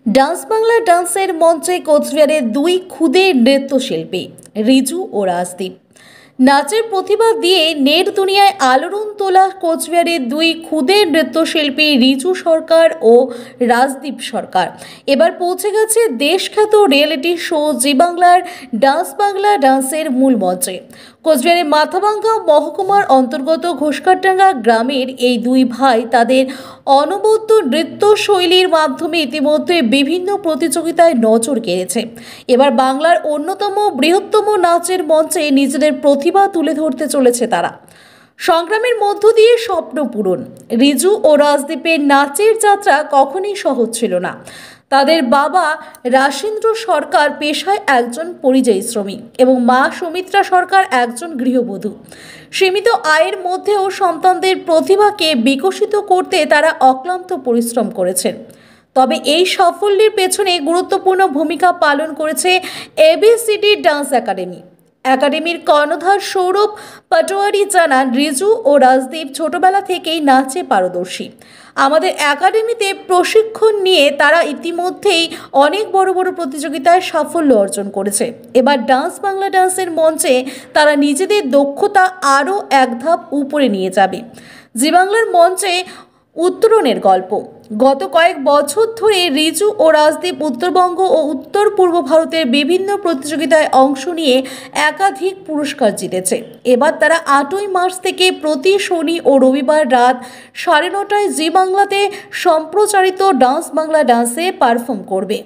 Dance Bangla ডান্সের মঞ্চে কোচবিহারের দুই খুদে নৃত্যশিল্পী রিজু ও রাজদীপ নাচের প্রতিভা দিয়ে নেট দুনিয়ায় আলোড়ন তোলা কোচবিহারের দুই খুদে নৃত্যশিল্পী রিজু সরকার ও রাজদীপ সরকার এবার পৌঁছে গেছে দেশখ্যাত রিয়েলিটি শো জি বাংলার ডান্স বাংলা ডান্সের মূল মঞ্চে। কোচবিহারের মাথাভাঙ্গা মহকুমার অন্তর্গত ঘোষকারডাঙ্গা গ্রামের এই দুই ভাই তাদের অনবদ্য নৃত্যশৈলীর মাধ্যমে ইতিমধ্যে বিভিন্ন প্রতিযোগিতায় নজর কেড়েছে। এবার বাংলার অন্যতম বৃহত্তম নাচের মঞ্চে নিজেদের প্রতিভা তুলে ধরতে চলেছে তারা। সংগ্রামের মধ্য দিয়ে স্বপ্ন পূরণ। রিজু ও রাজদীপের নাচের যাত্রা কখনোই সহজ ছিল না। তাদের বাবা রাশীন্দ্র সরকার পেশায় একজন পরিযায়ী শ্রমিক এবং মা সুমিত্রা সরকার একজন গৃহবধূ। সীমিত আয়ের মধ্যেও সন্তানদের প্রতিভাকে বিকশিত করতে তারা অক্লান্ত পরিশ্রম করেছেন। তবে এই সাফল্যের পেছনে গুরুত্বপূর্ণ ভূমিকা পালন করেছে এবিসিডি ডান্স একাডেমির কর্ণধার সৌরভ পাটোয়ারি জানান, রিজু ও রাজদীপ ছোটবেলা থেকেই নাচে পারদর্শী। আমাদের একাডেমিতে প্রশিক্ষণ নিয়ে তারা ইতিমধ্যেই অনেক বড় বড় প্রতিযোগিতায় সাফল্য অর্জন করেছে। এবার ডান্স বাংলা ডান্সের মঞ্চে তারা নিজেদের দক্ষতা আরও এক ধাপ উপরে নিয়ে যাবে। জি বাংলার মঞ্চে উত্তরণের গল্প। গত কয়েক বছর ধরে রিজু ও রাজদীপ উত্তরবঙ্গ ও উত্তর পূর্ব ভারতের বিভিন্ন প্রতিযোগিতায় অংশ নিয়ে একাধিক পুরস্কার জিতেছে। এবার তারা 8ই মার্চ থেকে প্রতি শনি ও রবিবার রাত 9:30টায় জি বাংলাতে সম্প্রচারিত ডান্স বাংলা ডান্সে পারফর্ম করবে।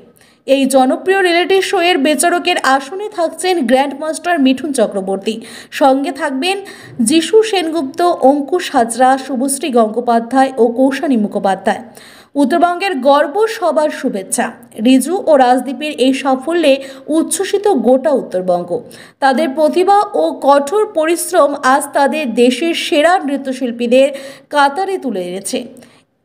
এই জনপ্রিয় রিয়েলিটি শো এর বিচারকের আসনে থাকছেন গ্র্যান্ড মাস্টার মিঠুন চক্রবর্তী, সঙ্গে থাকবেন যিশু সেনগুপ্ত, অঙ্কুশ হাজরা, শুভশ্রী গঙ্গোপাধ্যায় ও কৌশানী মুখোপাধ্যায়। উত্তরবঙ্গের গর্ব, সবার শুভেচ্ছা। রিজু ও রাজদীপের এই সাফল্যে উচ্ছ্বসিত গোটা উত্তরবঙ্গ। তাদের প্রতিভা ও কঠোর পরিশ্রম আজ তাদের দেশের সেরা নৃত্যশিল্পীদের কাতারে তুলে এনেছে।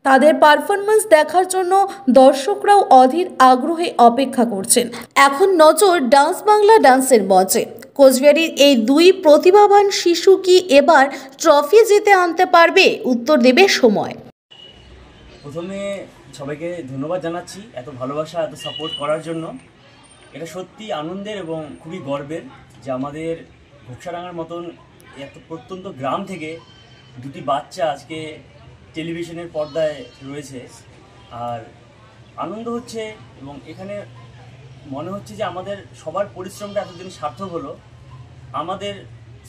তাদের পারফরমেন্স দেখার জন্য দর্শকরাও অধীর আগ্রহে অপেক্ষা করছেন। এখন নজর ডান্স বাংলা ডান্সের মঞ্চে। কোচবিহারের এই দুই প্রতিভাবান শিশু কি এবার ট্রফি জিতে আনতে পারবে? উত্তর দেবে সময়। প্রথমে সবাইকে ধন্যবাদ জানাচ্ছি এত ভালোবাসা, এত সাপোর্ট করার জন্য। এটা সত্যি আনন্দের এবং খুবই গর্বের যে আমাদের ঘোকসাডাঙ্গার মতন এত প্রত্যন্ত গ্রাম থেকে দুটি বাচ্চা আজকে টেলিভিশনের পর্দায় রয়েছে। আর আনন্দ হচ্ছে এবং এখানে মনে হচ্ছে যে আমাদের সবার পরিশ্রমটা এতদিন সার্থক হলো। আমাদের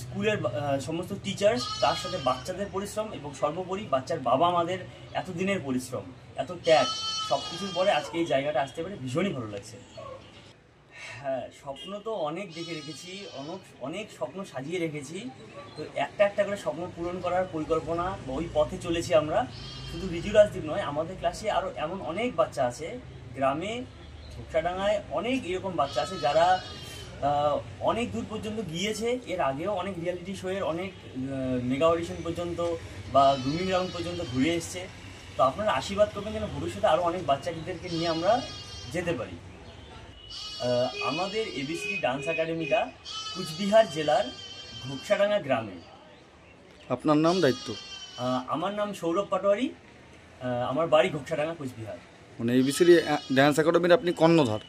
স্কুলের সমস্ত টিচার্স, তার সাথে বাচ্চাদের পরিশ্রম এবং সর্বোপরি বাচ্চার বাবা মাদের এতদিনের পরিশ্রম, এত ত্যাগ, সব কিছুর পরে আজকে এই জায়গাটা আসতে পারে ভীষণই ভালো লাগছে। হ্যাঁ, স্বপ্ন তো অনেক দেখে রেখেছি, অনেক স্বপ্ন সাজিয়ে রেখেছি। তো একটা একটা করে স্বপ্ন পূরণ করার পরিকল্পনা ওই পথে চলেছি আমরা। শুধু রিজু রাজদীপ নয়, আমাদের ক্লাসে আরও এমন অনেক বাচ্চা আছে, গ্রামে ঘোকসাডাঙ্গায় অনেক এরকম বাচ্চা আছে যারা অনেক দূর পর্যন্ত গিয়েছে। এর আগেও অনেক রিয়েলিটি শো এর অনেক মেগা অডিশন পর্যন্ত বা গ্রুমিং রাউন্ড পর্যন্ত ঘুরে এসছে। তো আপনারা আশীর্বাদ করবেন যেন ভবিষ্যতে আরও অনেক বাচ্চাদেরকে নিয়ে আমরা যেতে পারি। আমাদের এবিসিডি ডান্স একাডেমিটা কুচবিহার জেলার ঘোকসাডাঙ্গা গ্রামে। আপনার নাম, দায়িত্ব? আমার নাম সৌরভ পাটোয়ারি, আমার বাড়ি ঘোকসাডাঙ্গা, কুচবিহার। মানে এবিসিডি ডান্স একাডেমির আপনি কর্ণধার?